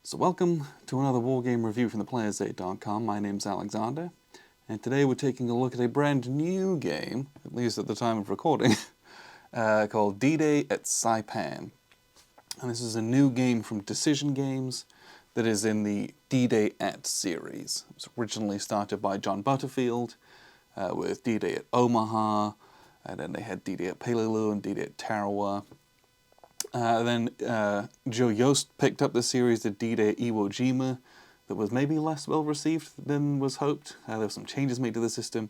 So welcome to another Wargame review from theplayersaid.com. My name's Alexander, and today we're taking a look at a brand new game, at least at the time of recording, called D-Day at Saipan. And this is a new game from Decision Games that is in the D-Day at series. It was originally started by John Butterfield with D-Day at Omaha, and then they had D-Day at Peleliu and D-Day at Tarawa. Then Joe Yost picked up the series, the D-Day at Iwo Jima, that was maybe less well received than was hoped. There were some changes made to the system.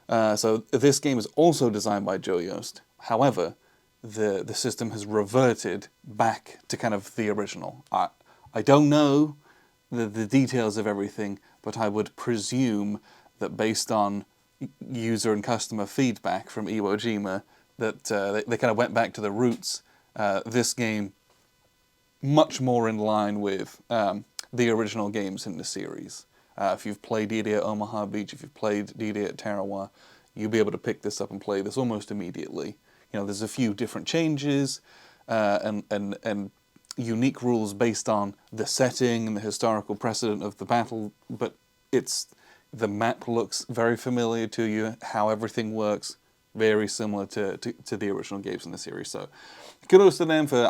So this game is also designed by Joe Yost. However, the system has reverted back to kind of the original. I don't know the details of everything, but I would presume that based on user and customer feedback from Iwo Jima, that they kind of went back to the roots. This game much more in line with the original games in the series. If you've played D-Day at Omaha Beach, if you've played D-Day at Tarawa, you'll be able to pick this up and play this almost immediately. You know, there's a few different changes and unique rules based on the setting and the historical precedent of the battle, but the map looks very familiar to you, how everything works, very similar to the original games in the series. So kudos to them for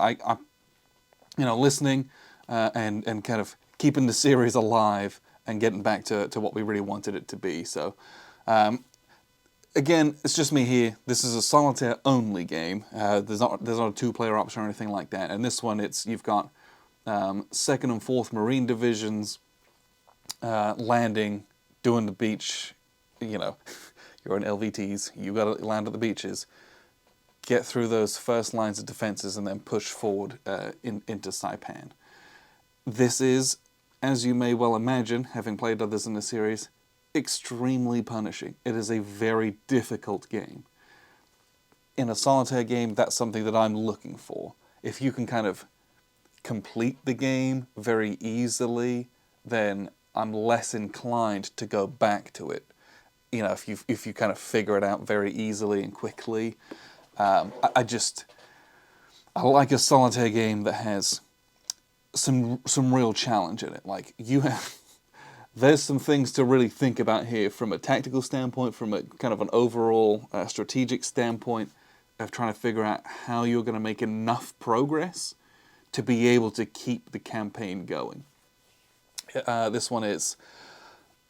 listening and kind of keeping the series alive and getting back to what we really wanted it to be. So again, it's just me here. This is a solitaire only game. There's not a 2-player option or anything like that. And this one, you've got 2nd and 4th Marine Divisions landing, doing the beach, you're in LVTs, you got to land at the beaches, get through those first lines of defenses, and then push forward into Saipan. This is, as you may well imagine, having played others in the series, extremely punishing. It is a very difficult game. In a solitaire game, that's something that I'm looking for. If you can kind of complete the game very easily, then I'm less inclined to go back to it. You know, if you kind of figure it out very easily and quickly. I like a solitaire game that has some real challenge in it. Like, there's some things to really think about here from a tactical standpoint, from a kind of an overall strategic standpoint of trying to figure out how you're going to make enough progress to be able to keep the campaign going. This one is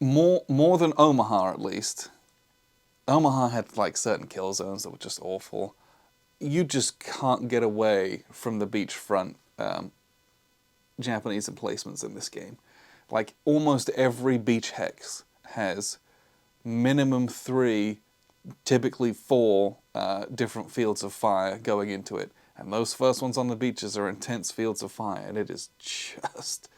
more than Omaha, at least. Omaha had like certain kill zones that were just awful. You just can't get away from the beachfront Japanese emplacements in this game. Like, almost every beach hex has minimum 3, typically 4 different fields of fire going into it. And those first ones on the beaches are intense fields of fire, and it is just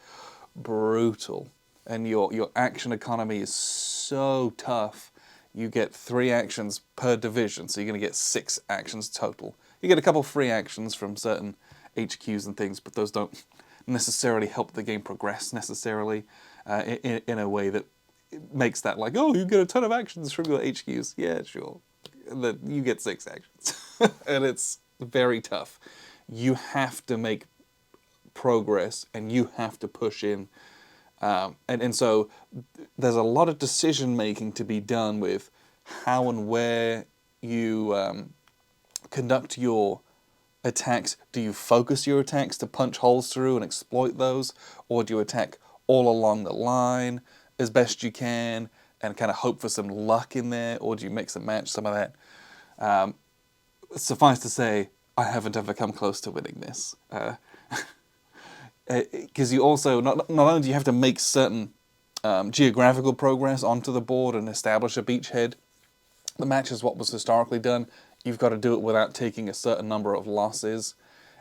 brutal. And your action economy is so tough. You get 3 actions per division, so you're going to get 6 actions total. You get a couple free actions from certain HQs and things, but those don't necessarily help the game progress necessarily in a way that makes that like, oh, you get a ton of actions from your HQs. Yeah, sure. You get 6 actions. And it's very tough. You have to make progress, and you have to push in. And so there's a lot of decision making to be done with how and where you conduct your attacks. Do you focus your attacks to punch holes through and exploit those? Or do you attack all along the line as best you can and kind of hope for some luck in there? Or do you mix and match some of that? Suffice to say, I haven't ever come close to winning this. Because you also, not only do you have to make certain geographical progress onto the board and establish a beachhead that matches what was historically done, you've got to do it without taking a certain number of losses.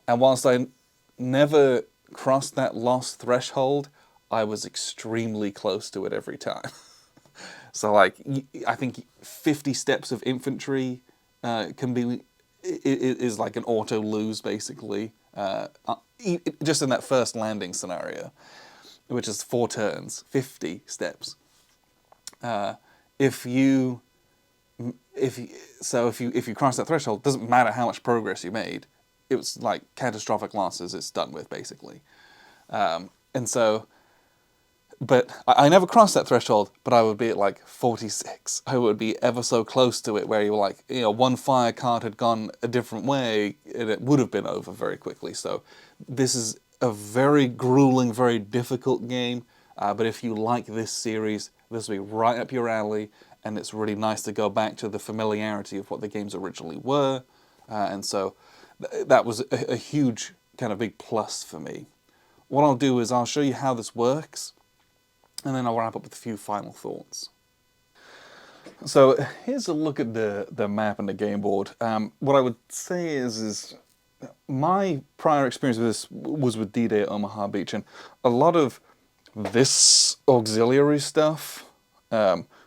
And whilst I never crossed that loss threshold, I was extremely close to it every time. So, like, I think 50 steps of infantry is like an auto lose, basically. Just in that first landing scenario, which is 4 turns, 50 steps. If you cross that threshold, it doesn't matter how much progress you made. It was like catastrophic losses. It's done with, basically. And so, but I never crossed that threshold, but I would be at like 46. I would be ever so close to it, where you were like, one fire card had gone a different way, and it would have been over very quickly. So this is a very grueling, very difficult game, but if you like this series, this will be right up your alley, and it's really nice to go back to the familiarity of what the games originally were, and so that was a huge kind of big plus for me. What I'll do is I'll show you how this works, and then I'll wrap up with a few final thoughts. So here's a look at the map and the game board. What I would say is my prior experience with this was with D-Day at Omaha Beach, and a lot of this auxiliary stuff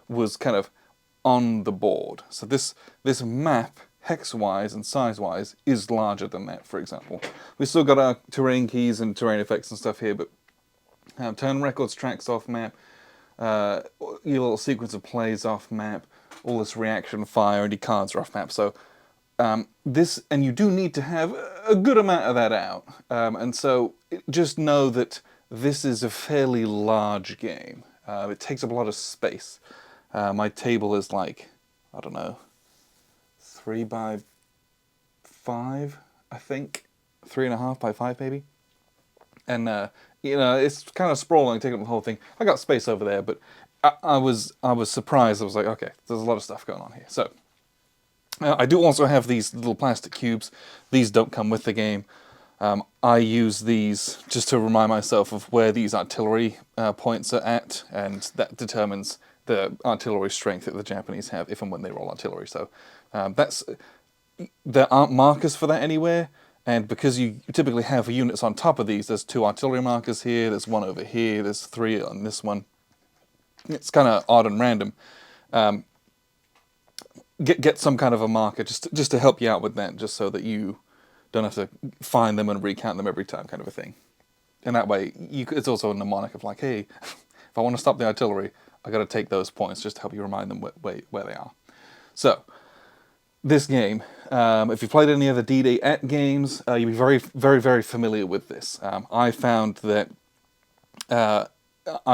was kind of on the board. So this map, hex-wise and size-wise, is larger than that, for example. We've still got our terrain keys and terrain effects and stuff here, but turn records, tracks off map, your little sequence of plays off map, all this reaction fire and your cards are off map. So this, and you do need to have a good amount of that out. And so just know that this is a fairly large game. It takes up a lot of space. My table is like, I don't know, 3 by 5, I think. 3.5 by 5 maybe. And it's kind of sprawling, taking up the whole thing. I got space over there, but I was surprised. I was like, okay, there's a lot of stuff going on here. So I do also have these little plastic cubes. These don't come with the game. I use these just to remind myself of where these artillery points are at, and that determines the artillery strength that the Japanese have if and when they roll artillery. So there aren't markers for that anywhere. And because you typically have units on top of these, there's 2 artillery markers here, there's 1 over here, there's 3 on this one. It's kind of odd and random. Get some kind of a marker just to help you out with that, just so that you don't have to find them and recount them every time, kind of a thing. And that way, it's also a mnemonic of like, hey, if I want to stop the artillery, I got to take those points just to help you remind them where they are. So this game, if you've played any other D-Day at games, you'll be very, very, very familiar with this. I found that I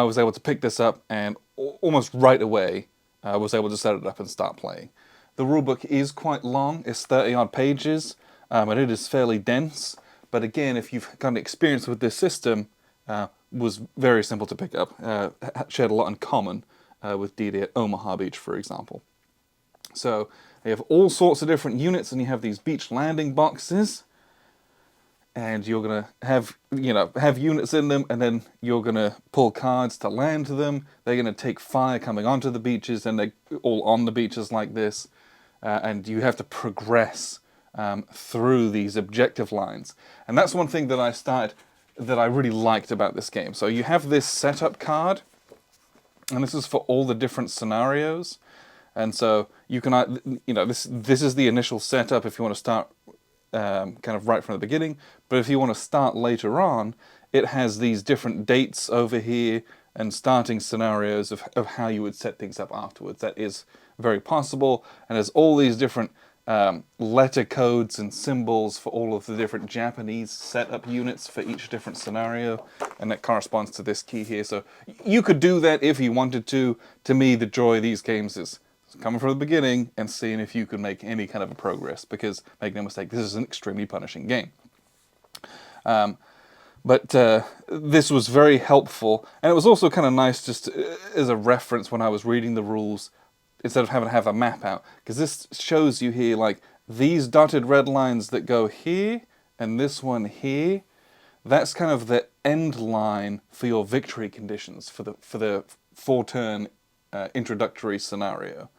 was able to pick this up, and almost right away, I was able to set it up and start playing. The rulebook is quite long. It's 30-odd pages, and it is fairly dense. But again, if you've got experience with this system, was very simple to pick up. Shared a lot in common with D-Day at Omaha Beach, for example. So you have all sorts of different units, and you have these beach landing boxes, and you're gonna have units in them, and then you're gonna pull cards to land them. They're gonna take fire coming onto the beaches, and they're all on the beaches like this, and you have to progress through these objective lines. And that's one thing that I really liked about this game. So you have this setup card, and this is for all the different scenarios. And so you can, this is the initial setup if you want to start kind of right from the beginning. But if you want to start later on, it has these different dates over here and starting scenarios of how you would set things up afterwards. That is very possible. And there's all these different letter codes and symbols for all of the different Japanese setup units for each different scenario, and that corresponds to this key here. So you could do that if you wanted to. To me, the joy of these games is coming from the beginning and seeing if you could make any kind of a progress, because, make no mistake, this is an extremely punishing game. But this was very helpful, and it was also kind of nice just as a reference when I was reading the rules, instead of having to have a map out, because this shows you here, like, these dotted red lines that go here, and this one here, that's kind of the end line for your victory conditions for the 4-turn introductory scenario.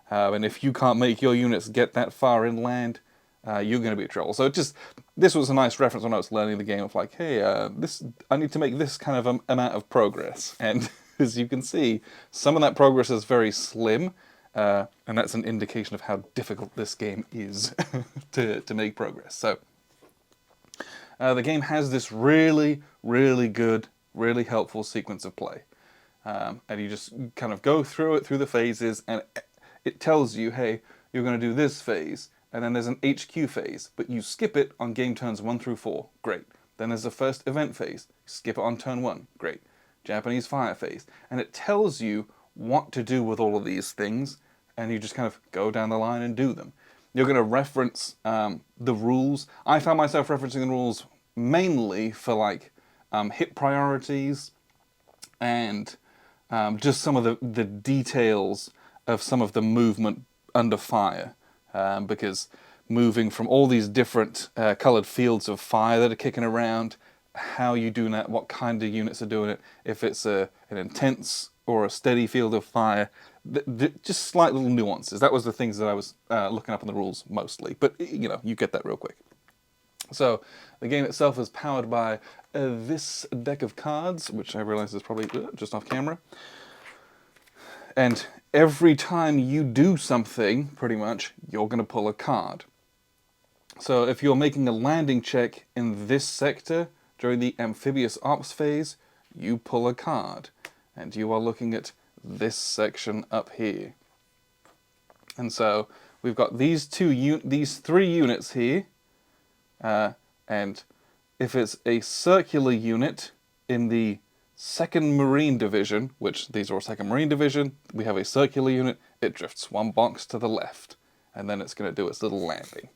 And if you can't make your units get that far inland, you're going to be in trouble. So this was a nice reference when I was learning the game of like, hey, I need to make this kind of amount of progress. And as you can see, some of that progress is very slim, and that's an indication of how difficult this game is to make progress. So the game has this really, really good, really helpful sequence of play. And you just kind of go through it, through the phases, and it tells you, hey, you're going to do this phase, and then there's an HQ phase, but you skip it on game turns 1 through 4. Great. Then there's the first event phase. Skip it on turn 1. Great. Japanese fire phase. And it tells you what to do with all of these things, and you just kind of go down the line and do them. You're going to reference the rules. I found myself referencing the rules mainly for like hit priorities and just some of the details of some of the movement under fire, because moving from all these different coloured fields of fire that are kicking around, how you do that, what kind of units are doing it, if it's an intense or a steady field of fire, just slight little nuances. That was the things that I was looking up in the rules mostly, but you know, you get that real quick. So the game itself is powered by this deck of cards, which I realize is probably just off camera. And every time you do something, pretty much, you're going to pull a card. So if you're making a landing check in this sector during the amphibious ops phase, you pull a card. And you are looking at this section up here. And so we've got these three units here. And if it's a circular unit in the 2nd Marine Division, which these are 2nd Marine Division, we have a circular unit, it drifts 1 box to the left, and then it's going to do its little landing.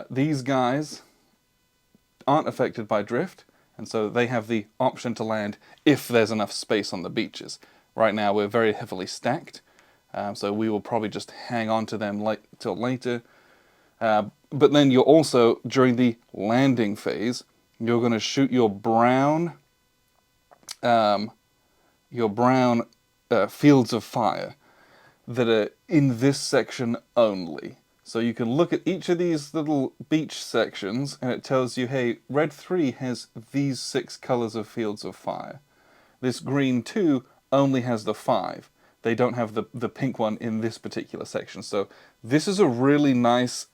These guys aren't affected by drift, and so they have the option to land if there's enough space on the beaches. Right now we're very heavily stacked, so we will probably just hang on to them till later. But then you're also, during the landing phase, you're going to shoot your brown fields of fire that are in this section only. So you can look at each of these little beach sections, and it tells you, hey, red 3 has these 6 colors of fields of fire. This green 2 only has the 5. They don't have the pink one in this particular section. So this is a really nice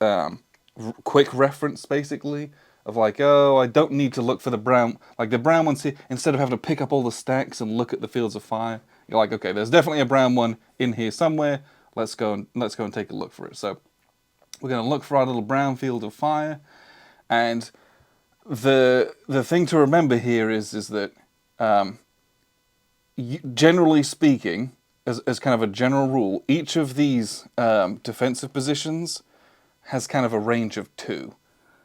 quick reference, basically, of like, oh, I don't need to look for the brown, like the brown ones here, instead of having to pick up all the stacks and look at the fields of fire, you're like, okay, there's definitely a brown one in here somewhere, let's go and take a look for it. So we're going to look for our little brown field of fire, and the thing to remember here is that generally speaking, as kind of a general rule, each of these defensive positions has kind of a range of 2.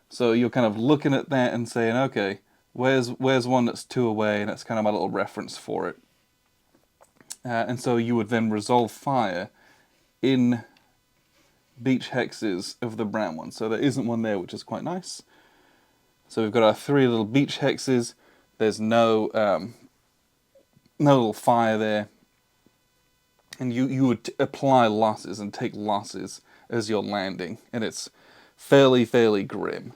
So you're kind of looking at that and saying, okay, where's one that's 2 away, and that's kind of my little reference for it. And so you would then resolve fire in beach hexes of the brown one. So there isn't one there, which is quite nice. So we've got our 3 little beach hexes. There's no little fire there. And you would apply losses and take losses as you're landing, and it's fairly grim.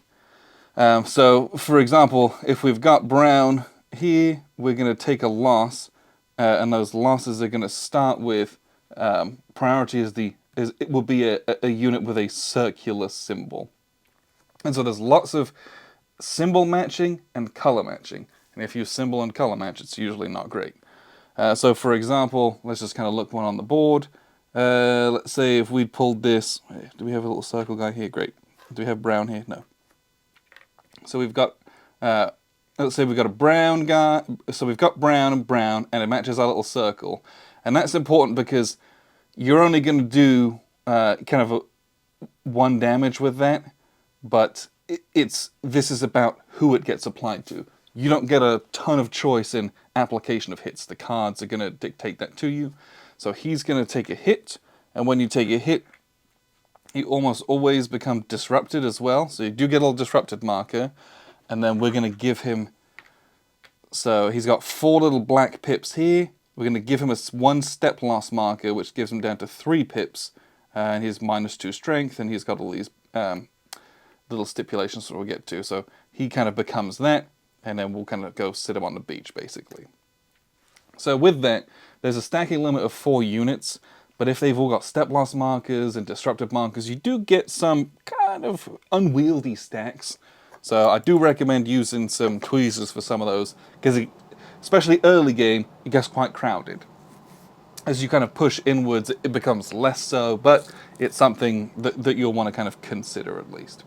So, for example, if we've got brown here, we're going to take a loss, and those losses are going to start with priority it will be a unit with a circular symbol. And so there's lots of symbol matching and color matching, and if you symbol and color match, it's usually not great. So, for example, let's just kind of look one on the board. Let's say if we'd pulled this, do we have a little circle guy here? Great. Do we have brown here? No. So we've got, let's say we've got a brown guy, so we've got brown, and it matches our little circle. And that's important because you're only going to do kind of 1 damage with that, but this is about who it gets applied to. You don't get a ton of choice in application of hits. The cards are going to dictate that to you. So he's going to take a hit, and when you take a hit, you almost always become disrupted as well. So you do get a little disrupted marker, and then we're going to give him, so he's got 4 little black pips here. We're going to give him a 1 step loss marker, which gives him down to 3 pips, and he's -2 strength, and he's got all these little stipulations that we'll get to. So he kind of becomes that, and then we'll kind of go sit him on the beach, basically. So with that, there's a stacking limit of 4 units, but if they've all got step loss markers and disruptive markers, you do get some kind of unwieldy stacks. So I do recommend using some tweezers for some of those, because especially early game, it gets quite crowded. As you kind of push inwards, it becomes less so, but it's something that you'll want to kind of consider at least.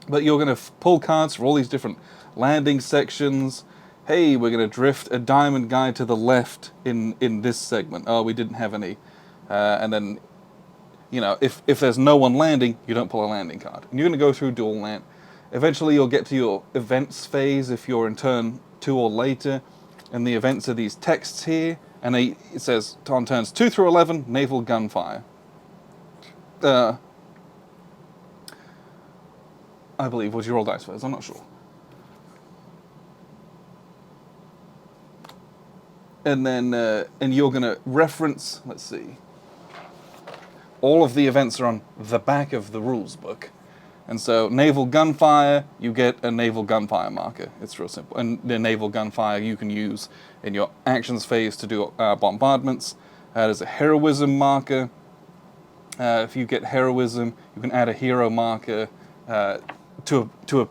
But you're going to pull cards for all these different landing sections. Hey, we're going to drift a diamond guy to the left in this segment. Oh, we didn't have any. And then, you know, if there's no one landing, you don't pull a landing card. And you're going to go through dual land. Eventually, you'll get to your events phase if you're in turn 2 or later. And the events are these texts here. And it says, on turns 2 through 11, naval gunfire. I believe. Would you roll dice first? I'm not sure. And then, and you're going to reference, let's see, all of the events are on the back of the rules book. And so, naval gunfire, you get a naval gunfire marker. It's real simple. And the naval gunfire you can use in your actions phase to do bombardments. There's a heroism marker. If you get heroism, you can add a hero marker to a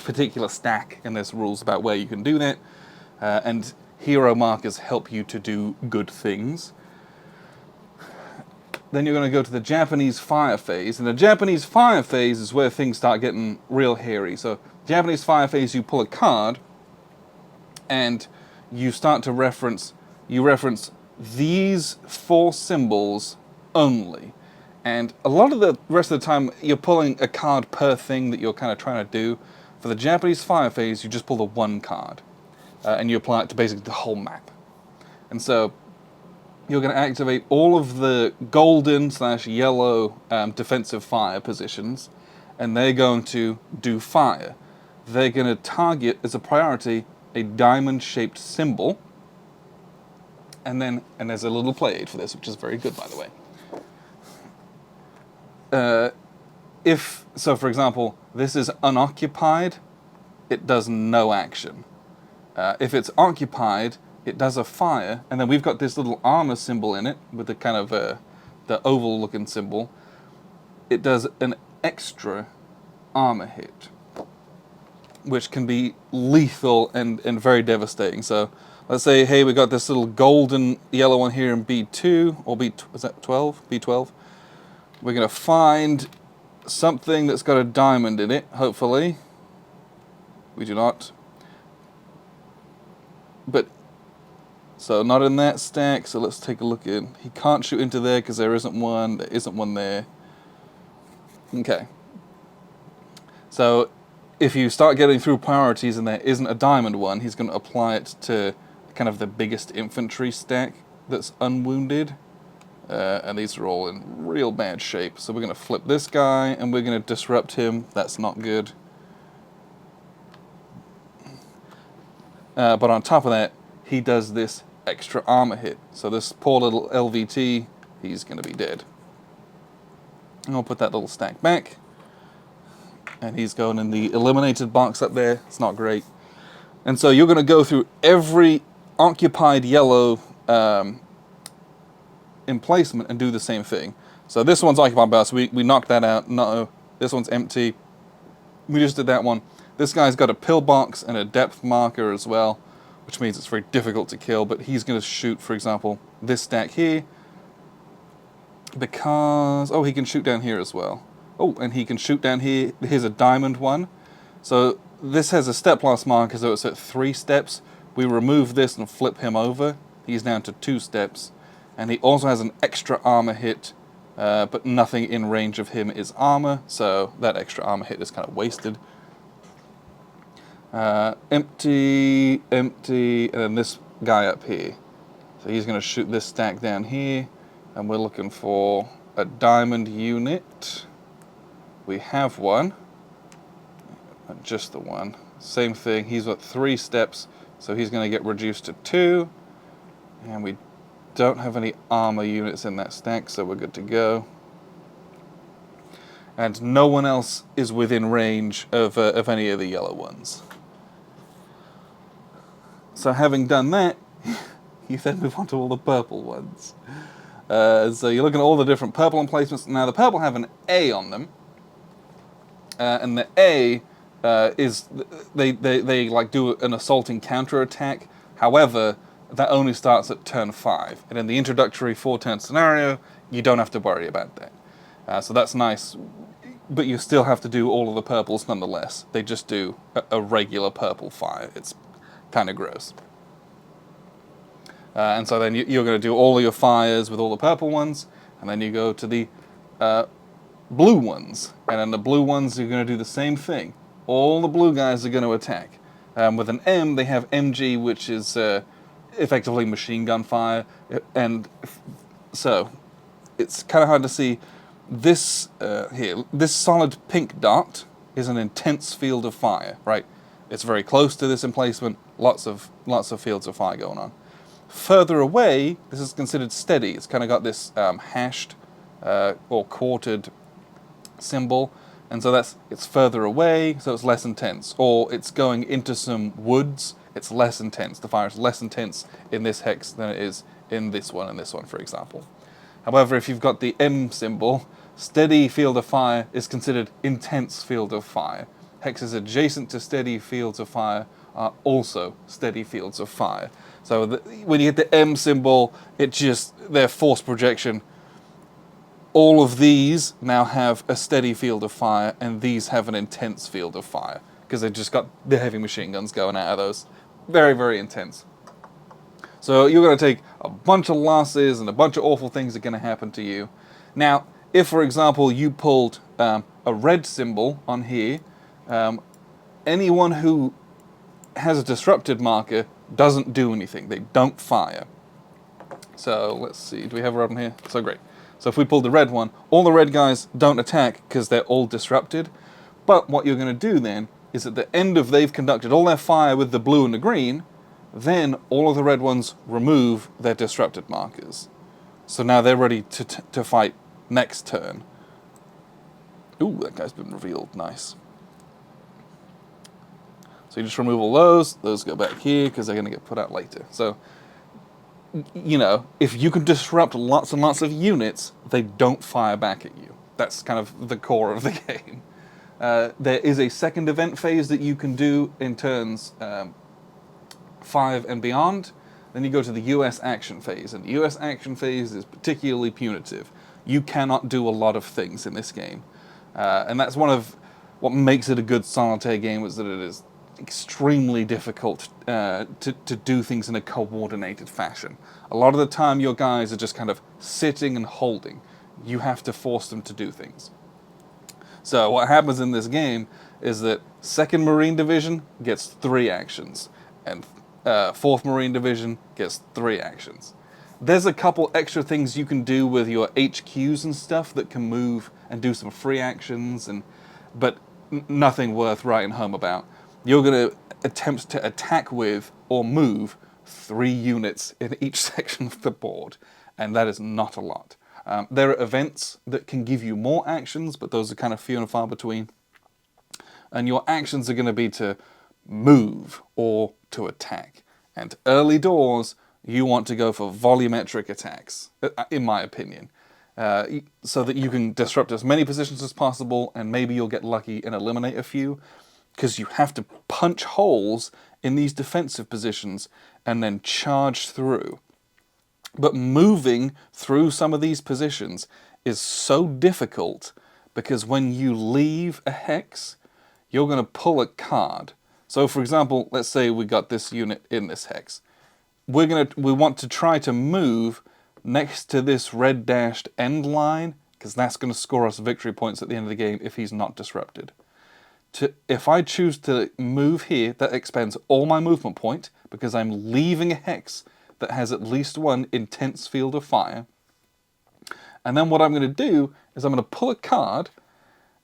particular stack, and there's rules about where you can do that. And hero markers help you to do good things. Then you're going to go to the Japanese fire phase, and the Japanese fire phase is where things start getting real hairy. So, Japanese fire phase, you pull a card, and you start to reference these 4 symbols only. And a lot of the rest of the time, you're pulling a card per thing that you're kind of trying to do. For the Japanese fire phase, you just pull the 1 card. And you apply it to basically the whole map. And so, you're going to activate all of the golden/yellow defensive fire positions. And they're going to do fire. They're going to target, as a priority, a diamond-shaped symbol. And there's a little play aid for this, which is very good, by the way. So for example, this is unoccupied, it does no action. If it's occupied, it does a fire, and then we've got this little armor symbol in it, with the kind of, the oval looking symbol. It does an extra armor hit, which can be lethal and very devastating. So, let's say, hey, we got this little golden yellow one here in B2, or is that 12? B12. We're going to find something that's got a diamond in it, hopefully. We do not. But, so not in that stack, so let's take a look at, he can't shoot into there because there isn't one there. Okay. So, if you start getting through priorities and there isn't a diamond one, he's going to apply it to kind of the biggest infantry stack that's unwounded. And these are all in real bad shape. So we're going to flip this guy, and we're going to disrupt him. That's not good. But on top of that, he does this extra armor hit. So this poor little LVT, he's going to be dead. And I'll put that little stack back. And he's going in the eliminated box up there. It's not great. And so you're going to go through every occupied yellow emplacement and do the same thing. So this one's occupied by us. We knocked that out. No, this one's empty. We just did that one. This guy's got a pillbox and a depth marker as well, which means it's very difficult to kill, but he's going to shoot, for example, this stack here. Because, oh, he can shoot down here as well. Oh, and he can shoot down here. Here's a diamond one. So this has a step loss marker, so it's at 3 steps. We remove this and flip him over. He's down to 2 steps. And he also has an extra armor hit, but nothing in range of him is armor, so that extra armor hit is kind of wasted. Empty, and then this guy up here. So he's going to shoot this stack down here, and we're looking for a diamond unit. We have one, just the one. Same thing, he's got 3 steps, so he's going to get reduced to 2, and we don't have any armor units in that stack, so we're good to go. And no one else is within range of any of the yellow ones. So having done that, you then move on to all the purple ones. So you're looking at all the different purple emplacements. Now the purple have an A on them, and the A is they like do an assaulting counterattack. However, that only starts at turn 5, and in the introductory 4-turn scenario, you don't have to worry about that. So that's nice. but you still have to do all of the purples nonetheless. They just do a regular purple fire. It's kind of gross. And so then you're going to do all of your fires with all the purple ones, and then you go to the blue ones. And then the blue ones, you're going to do the same thing. All the blue guys are going to attack. With an M, they have MG, which is effectively machine gun fire. And so it's kind of hard to see. This here, this solid pink dot is an intense field of fire, right? It's very close to this emplacement. Lots of fields of fire going on. Further away, this is considered steady. It's kind of got this hashed or quartered symbol, and so it's further away, so it's less intense. Or it's going into some woods, it's less intense. The fire is less intense in this hex than it is in this one and this one, for example. However, if you've got the M symbol, steady field of fire is considered intense field of fire. Hexes adjacent to steady fields of fire are also steady fields of fire. So when you get the M symbol, they're force projection. All of these now have a steady field of fire, and these have an intense field of fire, because they've just got the heavy machine guns going out of those. Very, very intense. So you're going to take a bunch of losses, and a bunch of awful things are going to happen to you. Now, if, for example, you pulled a red symbol on here, anyone who has a disrupted marker doesn't do anything. They don't fire. So let's see. Do we have a red one here? So great. So if we pull the red one, all the red guys don't attack because they're all disrupted. But what you're going to do then is at the end of they've conducted all their fire with the blue and the green, then all of the red ones remove their disrupted markers. So now they're ready to fight next turn. Ooh, that guy's been revealed. Nice. So you just remove all those go back here because they're going to get put out later. So, you know, if you can disrupt lots and lots of units, they don't fire back at you. That's kind of the core of the game. There is a second event phase that you can do in turns 5 and beyond. Then you go to the US action phase, and the US action phase is particularly punitive. You cannot do a lot of things in this game. And that's one of what makes it a good solitaire game, is that it is extremely difficult to do things in a coordinated fashion. A lot of the time your guys are just kind of sitting and holding. You have to force them to do things. So what happens in this game is that 2nd Marine Division gets 3 actions, and 4th Marine Division gets 3 actions. There's a couple extra things you can do with your HQs and stuff that can move and do some free actions, but nothing worth writing home about. You're going to attempt to attack with or move 3 units in each section of the board, and that is not a lot. There are events that can give you more actions, but those are kind of few and far between. And your actions are going to be to move or to attack. And early doors, you want to go for volumetric attacks, in my opinion, so that you can disrupt as many positions as possible, and maybe you'll get lucky and eliminate a few, because you have to punch holes in these defensive positions and then charge through. But moving through some of these positions is so difficult because when you leave a hex, you're going to pull a card. So for example, let's say we got this unit in this hex. We want to try to move next to this red dashed end line, because that's going to score us victory points at the end of the game if he's not disrupted. If I choose to move here, that expends all my movement point because I'm leaving a hex that has at least 1 intense field of fire. And then what I'm going to do is I'm going to pull a card,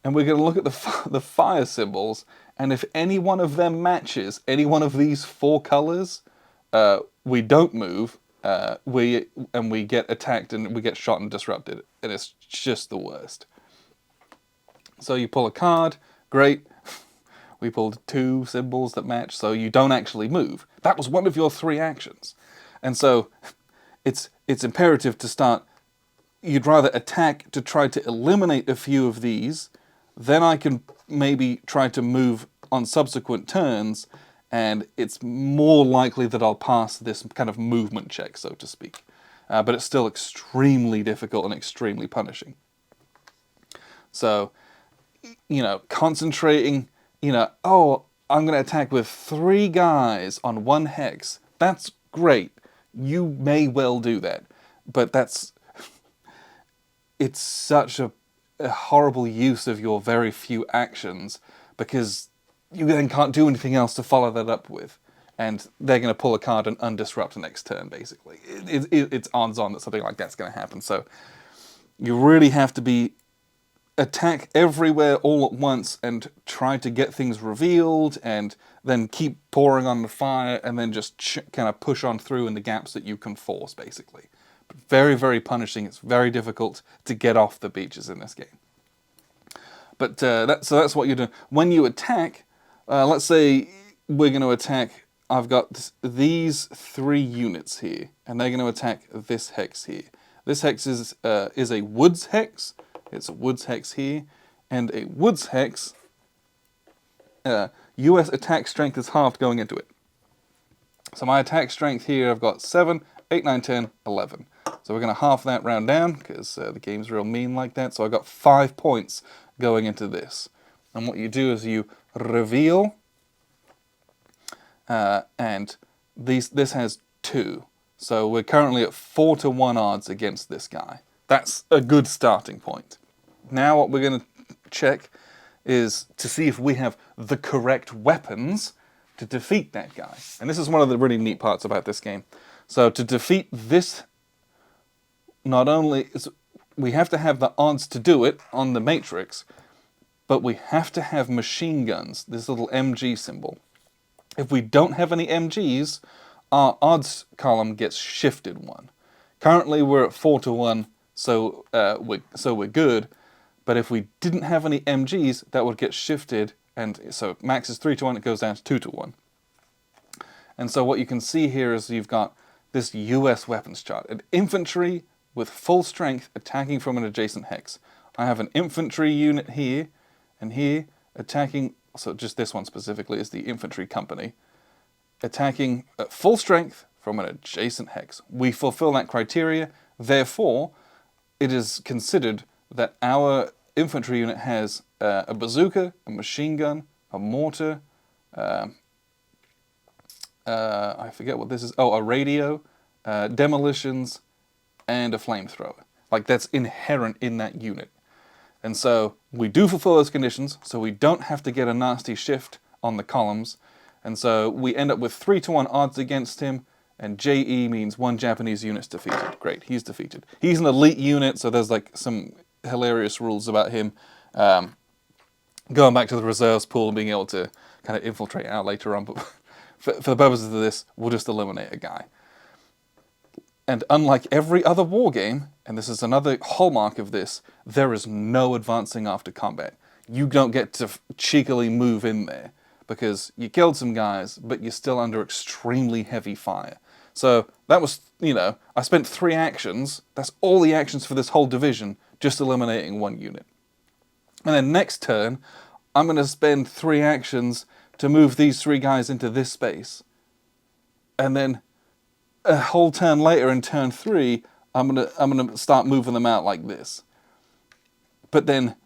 and we're going to look at the fire symbols, and if any one of them matches any one of these 4 colors, we don't move, we get attacked and we get shot and disrupted, and it's just the worst. So you pull a card, great. We pulled 2 symbols that match, so you don't actually move. That was one of your 3 actions. And so it's imperative to start. You'd rather attack to try to eliminate a few of these, then I can maybe try to move on subsequent turns, and it's more likely that I'll pass this kind of movement check, so to speak. But it's still extremely difficult and extremely punishing. So concentrating, oh, I'm going to attack with 3 guys on 1 hex. That's great. You may well do that. But it's such a horrible use of your very few actions, because you then can't do anything else to follow that up with. And they're going to pull a card and undisrupt the next turn, basically. It's odds on that something like that's going to happen. So you really have to attack everywhere all at once and try to get things revealed, and then keep pouring on the fire, and then just kind of push on through in the gaps that you can force, basically. But very, very punishing. It's very difficult to get off the beaches in this game. But that's what you're doing. When you attack, let's say we're going to attack, I've got these 3 units here, and they're going to attack this hex here. This hex is a woods hex. It's a woods hex here, and a woods hex, US attack strength is halved going into it. So my attack strength here, I've got 7, 8, 9, 10, 11. So we're going to half that round down, because the game's real mean like that. So I've got 5 points going into this. And what you do is you reveal, and this has 2. So we're currently at 4-to-1 odds against this guy. That's a good starting point. Now what we're going to check is to see if we have the correct weapons to defeat that guy. And this is one of the really neat parts about this game. So to defeat this, not only we have to have the odds to do it on the matrix, but we have to have machine guns, this little MG symbol. If we don't have any MGs, our odds column gets shifted 1. Currently we're at 4-to-1, so we're good. But if we didn't have any MGs, that would get shifted, and so max is 3-to-1, it goes down to 2-to-1. And so what you can see here is you've got this US weapons chart. An infantry with full strength attacking from an adjacent hex. I have an infantry unit here, and here, attacking, so just this one specifically is the infantry company, attacking at full strength from an adjacent hex. We fulfill that criteria, therefore, it is considered that our infantry unit has a bazooka, a machine gun, a mortar, I forget what this is, a radio, demolitions, and a flamethrower. Like, that's inherent in that unit. And so we do fulfill those conditions, so we don't have to get a nasty shift on the columns. And so we end up with 3-to-1 odds against him, and JE means 1 Japanese unit's defeated. Great, he's defeated. He's an elite unit, so there's like some hilarious rules about him going back to the reserves pool and being able to kind of infiltrate out later on. But for the purposes of this, we'll just eliminate a guy. And unlike every other war game, and this is another hallmark of this, there is no advancing after combat. You don't get to cheekily move in there, because you killed some guys, but you're still under extremely heavy fire. So that was, I spent 3 actions, that's all the actions for this whole division, just eliminating 1 unit. And then next turn, I'm going to spend 3 actions to move these 3 guys into this space. And then a whole turn later, in turn 3, I'm gonna start moving them out like this. But then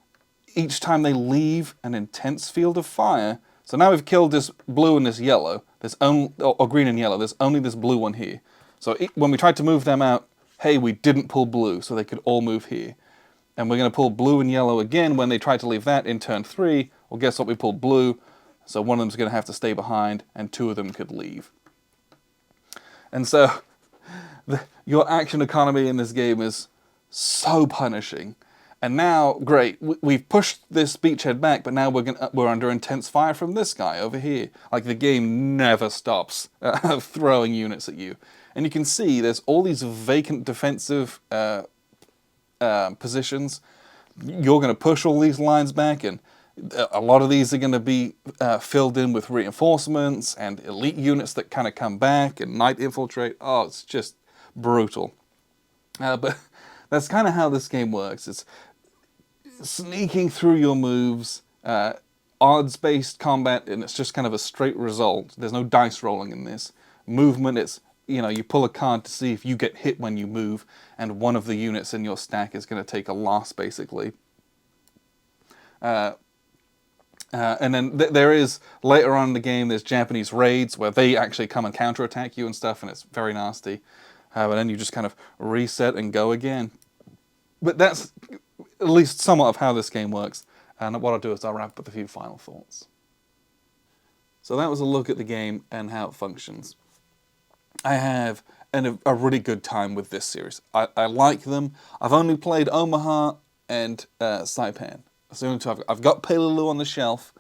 each time they leave an intense field of fire, so now we've killed this blue and this yellow, there's only, or green and yellow, there's only this blue one here. So when we tried to move them out, hey, we didn't pull blue, so they could all move here. And we're going to pull blue and yellow again when they try to leave that in turn 3. Well, guess what? We pulled blue, so one of them's going to have to stay behind, and 2 of them could leave. And so your action economy in this game is so punishing. And now, great, we've pushed this beachhead back, but now we're under intense fire from this guy over here. Like, the game never stops throwing units at you. And you can see there's all these vacant defensive positions. You're going to push all these lines back, and a lot of these are going to be filled in with reinforcements and elite units that kind of come back and night infiltrate. Oh, it's just brutal. But that's kind of how this game works. It's sneaking through your moves, odds-based combat, and it's just kind of a straight result. There's no dice rolling in this. Movement, it's, you pull a card to see if you get hit when you move, and one of the units in your stack is going to take a loss, basically. And then there is, later on in the game, there's Japanese raids where they actually come and counterattack you and stuff, and it's very nasty. But then you just kind of reset and go again. But that's at least somewhat of how this game works. And what I'll do is I'll wrap up with a few final thoughts. So that was a look at the game and how it functions. I have a really good time with this series. I like them. I've only played Omaha and Saipan. So I've got Peleliu on the shelf.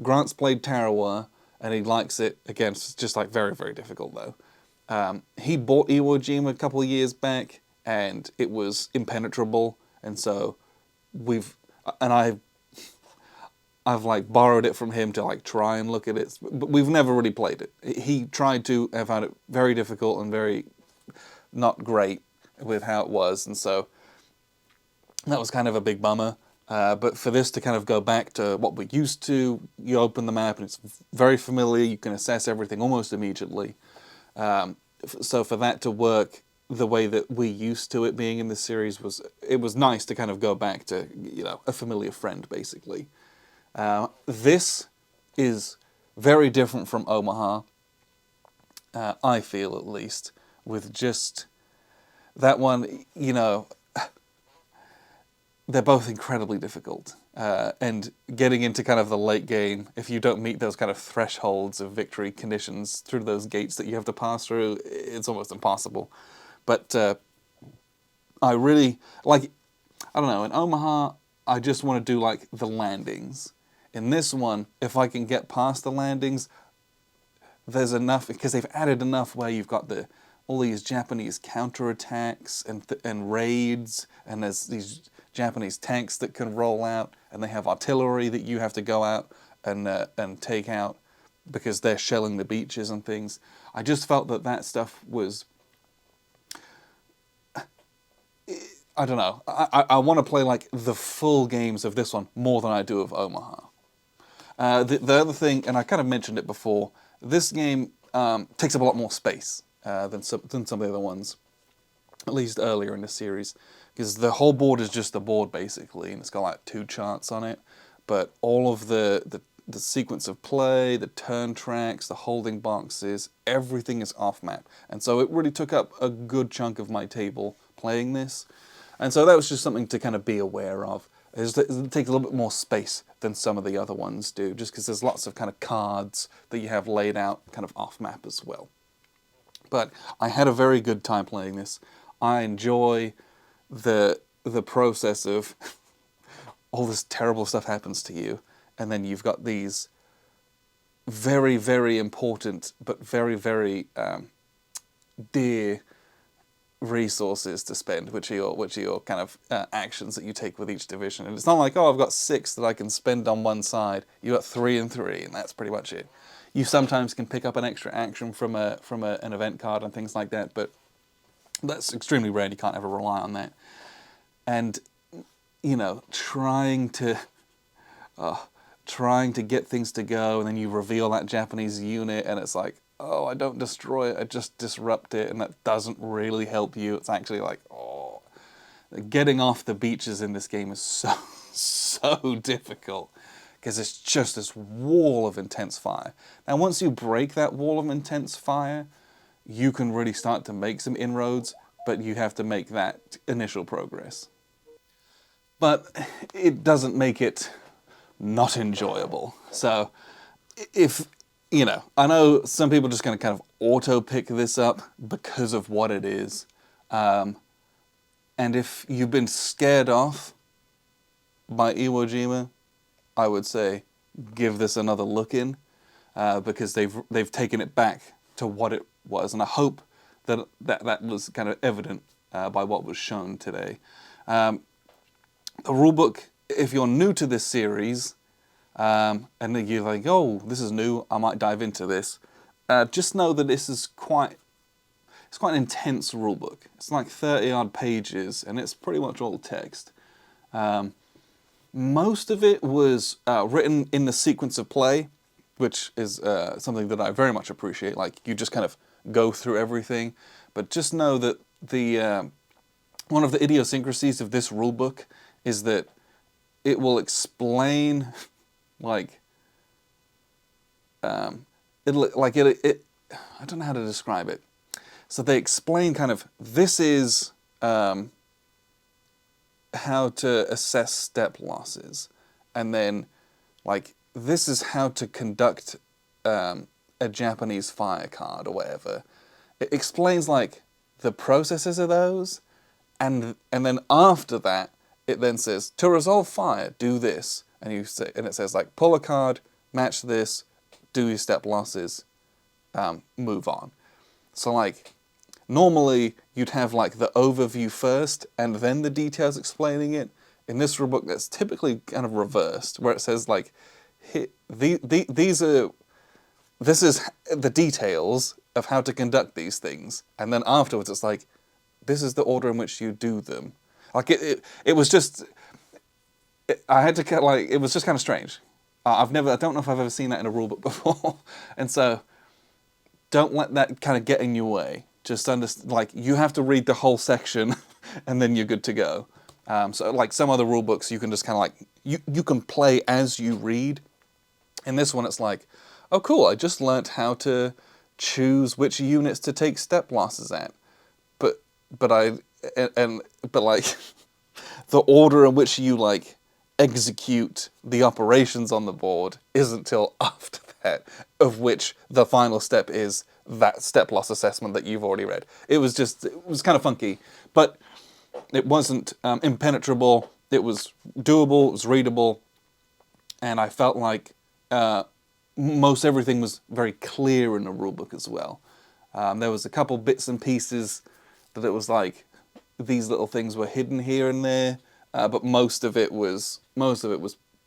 Grant's played Tarawa, and he likes it. Again, it's just like very, very difficult though. He bought Iwo Jima a couple of years back, and it was impenetrable. And so I've like borrowed it from him to like try and look at it, but we've never really played it. He tried to and found it very difficult and very not great with how it was, and so that was kind of a big bummer. But for this to kind of go back to what we're used to, you open the map and it's very familiar, you can assess everything almost immediately. So for that to work the way that we're used to it being in this series, it was nice to kind of go back to, you know, a familiar friend, basically. This is very different from Omaha, I feel at least, with just that one, you know, they're both incredibly difficult. And getting into kind of the late game, if you don't meet those kind of thresholds of victory conditions through those gates that you have to pass through, it's almost impossible. But I really, like, I don't know, in Omaha, I just want to do, like, the landings. In this one, if I can get past the landings, there's enough, because they've added enough where you've got all these Japanese counterattacks and raids, and there's these Japanese tanks that can roll out, and they have artillery that you have to go out and take out because they're shelling the beaches and things. I just felt that stuff was, I don't know, I want to play like the full games of this one more than I do of Omaha. The other thing, and I kind of mentioned it before, this game takes up a lot more space than some of the other ones, at least earlier in the series, because the whole board is just a board basically, and it's got like 2 charts on it, but all of the sequence of play, the turn tracks, the holding boxes, everything is off map, and so it really took up a good chunk of my table playing this, and so that was just something to kind of be aware of. It takes a little bit more space than some of the other ones do, just because there's lots of kind of cards that you have laid out kind of off-map as well. But I had a very good time playing this. I enjoy the process of all this terrible stuff happens to you, and then you've got these very, very important but very, very dear resources to spend, which are your kind of actions that you take with each division. And it's not like, oh, I've got 6 that I can spend on one side. You got 3 and 3, and that's pretty much it. You sometimes can pick up an extra action from an event card and things like that, but that's extremely rare. You can't ever rely on that. And you know, trying to get things to go, and then you reveal that Japanese unit, and it's like, oh, I don't destroy it, I just disrupt it, and that doesn't really help you. It's actually like, oh, getting off the beaches in this game is so difficult, because it's just this wall of intense fire. Now, once you break that wall of intense fire, you can really start to make some inroads, but you have to make that initial progress. But it doesn't make it not enjoyable. So, if, you know, I know some people are just going to kind of auto-pick this up because of what it is. And if you've been scared off by Iwo Jima, I would say give this another look in, because they've taken it back to what it was. And I hope that was kind of evident by what was shown today. The rulebook, if you're new to this series, and then you're like, oh, this is new, I might dive into this, just know that this is quite an intense rulebook. It's like 30-odd pages, and it's pretty much all text. Most of it was written in the sequence of play, which is something that I very much appreciate. Like, you just kind of go through everything. But just know that one of the idiosyncrasies of this rulebook is that it will explain, like, it. I don't know how to describe it. So they explain kind of, this is how to assess step losses, and then, like, this is how to conduct a Japanese fire card or whatever. It explains, like, the processes of those, and then after that, it then says, to resolve fire, do this. And it says, like, pull a card, match this, do your step losses, move on. So, like, normally you'd have, like, the overview first and then the details explaining it. In this rulebook, that's typically kind of reversed, where it says, like, this is the details of how to conduct these things, and then afterwards it's like, this is the order in which you do them. Like, it was just, I had to, like, it was just kind of strange. I don't know if I've ever seen that in a rulebook before, and so don't let that kind of get in your way. Just understand, like, you have to read the whole section, and then you're good to go. So, like, some other rulebooks, you can just kind of, like, you can play as you read. In this one, it's like, oh, cool, I just learnt how to choose which units to take step losses at. But like, the order in which you, like, execute the operations on the board isn't till after that, of which the final step is that step loss assessment that you've already read. It was kind of funky, but it wasn't impenetrable. It was doable, it was readable, and I felt like most everything was very clear in the rulebook as well. There was a couple bits and pieces that it was like, these little things were hidden here and there, but most of it was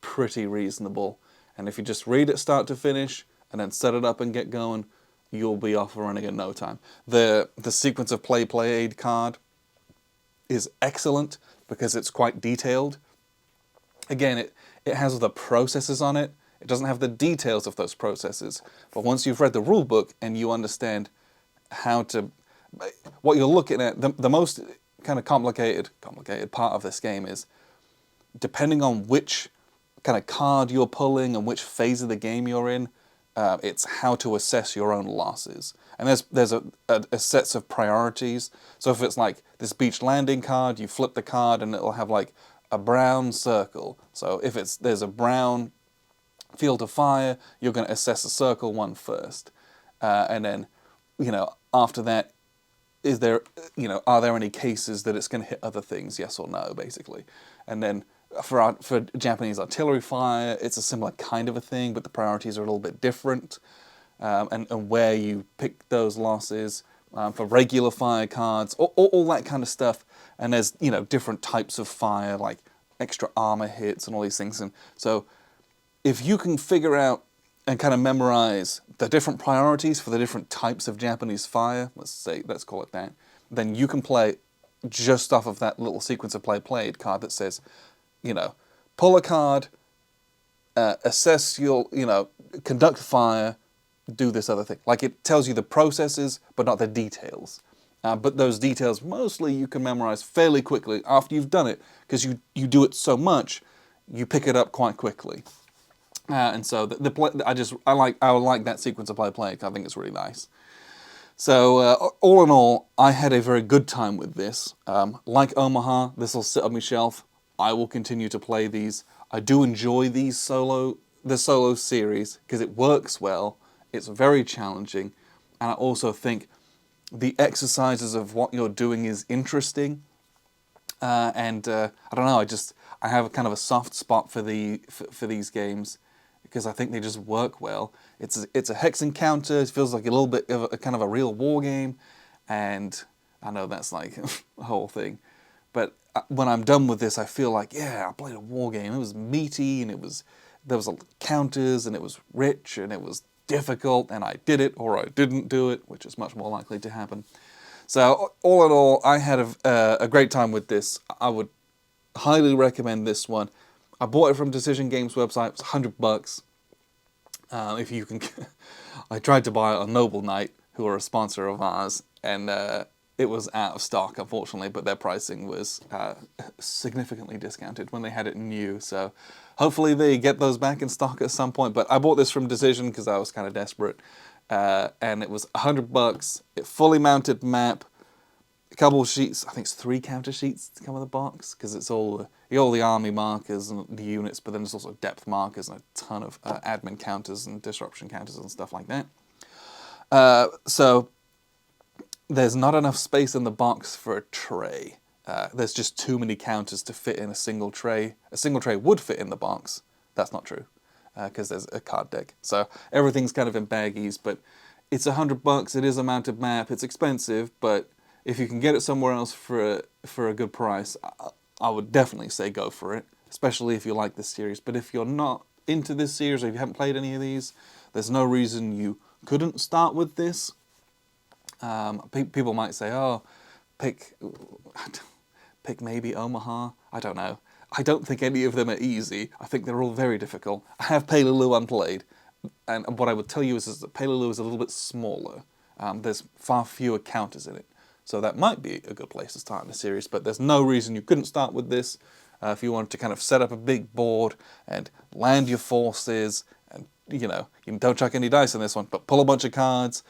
pretty reasonable. And if you just read it start to finish and then set it up and get going, you'll be off and running in no time. The sequence of play aid card is excellent because it's quite detailed. Again, it has the processes on it. It doesn't have the details of those processes. But once you've read the rule book and you understand how to, what you're looking at, the most kind of complicated part of this game is, depending on which kind of card you're pulling and which phase of the game you're in, it's how to assess your own losses. And there's a sets of priorities. So if it's like this beach landing card, you flip the card and it'll have like a brown circle. So if there's a brown field of fire, you're going to assess the circle one first. And then, after that, are there any cases that it's going to hit other things, yes or no, basically. And then for Japanese artillery fire, it's a similar kind of a thing, but the priorities are a little bit different, and where you pick those losses. For regular fire cards, all that kind of stuff. And there's, different types of fire, like extra armor hits and all these things. And so if you can figure out and kind of memorize the different priorities for the different types of Japanese fire, let's call it that, then you can play just off of that little sequence of play-aid card that says, pull a card, assess your, conduct fire, do this other thing. Like, it tells you the processes, but not the details. But those details, mostly you can memorize fairly quickly after you've done it, because you do it so much, you pick it up quite quickly. And so I like that sequence of play. I think it's really nice. So all in all, I had a very good time with this. Like Omaha, this will sit on my shelf. I will continue to play these. I do enjoy the solo series because it works well. It's very challenging, and I also think the exercises of what you're doing is interesting. And I don't know. I have kind of a soft spot for these games, because I think they just work well. It's a hex encounter. It feels like a little bit of a kind of a real war game, and I know that's like a whole thing. But when I'm done with this, I feel like, yeah, I played a war game. It was meaty, and there was counters, and it was rich, and it was difficult, and I did it or I didn't do it, which is much more likely to happen. So all in all, I had a great time with this. I would highly recommend this one. I bought it from Decision Games website. It was $100. If you can, I tried to buy it on Noble Knight, who are a sponsor of ours, and it was out of stock, unfortunately, but their pricing was significantly discounted when they had it new. So hopefully they get those back in stock at some point. But I bought this from Decision because I was kind of desperate. And it was $100, fully mounted map, a couple of sheets, I think it's 3 counter sheets to come with the box, because it's all the army markers and the units, but then there's also depth markers and a ton of admin counters and disruption counters and stuff like that. So there's not enough space in the box for a tray. There's just too many counters to fit in a single tray. A single tray would fit in the box. That's not true, because there's a card deck. So everything's kind of in baggies, but it's $100. It is a mounted map. It's expensive, but if you can get it somewhere else for a good price, I would definitely say go for it, especially if you like this series. But if you're not into this series, or if you haven't played any of these, there's no reason you couldn't start with this. People might say, oh, pick maybe Omaha. I don't know. I don't think any of them are easy. I think they're all very difficult. I have Peleliu unplayed, and what I would tell you is that Peleliu is a little bit smaller. There's far fewer counters in it. So that might be a good place to start in the series, but there's no reason you couldn't start with this. If you wanted to kind of set up a big board and land your forces, and you don't chuck any dice in this one, but pull a bunch of cards,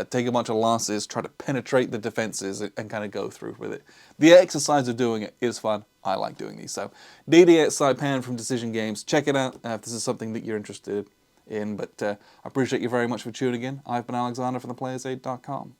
take a bunch of losses, try to penetrate the defenses, and kind of go through with it. The exercise of doing it is fun. I like doing these. So DD at Saipan from Decision Games. Check it out if this is something that you're interested in. But I appreciate you very much for tuning in. I've been Alexander from theplayersaid.com.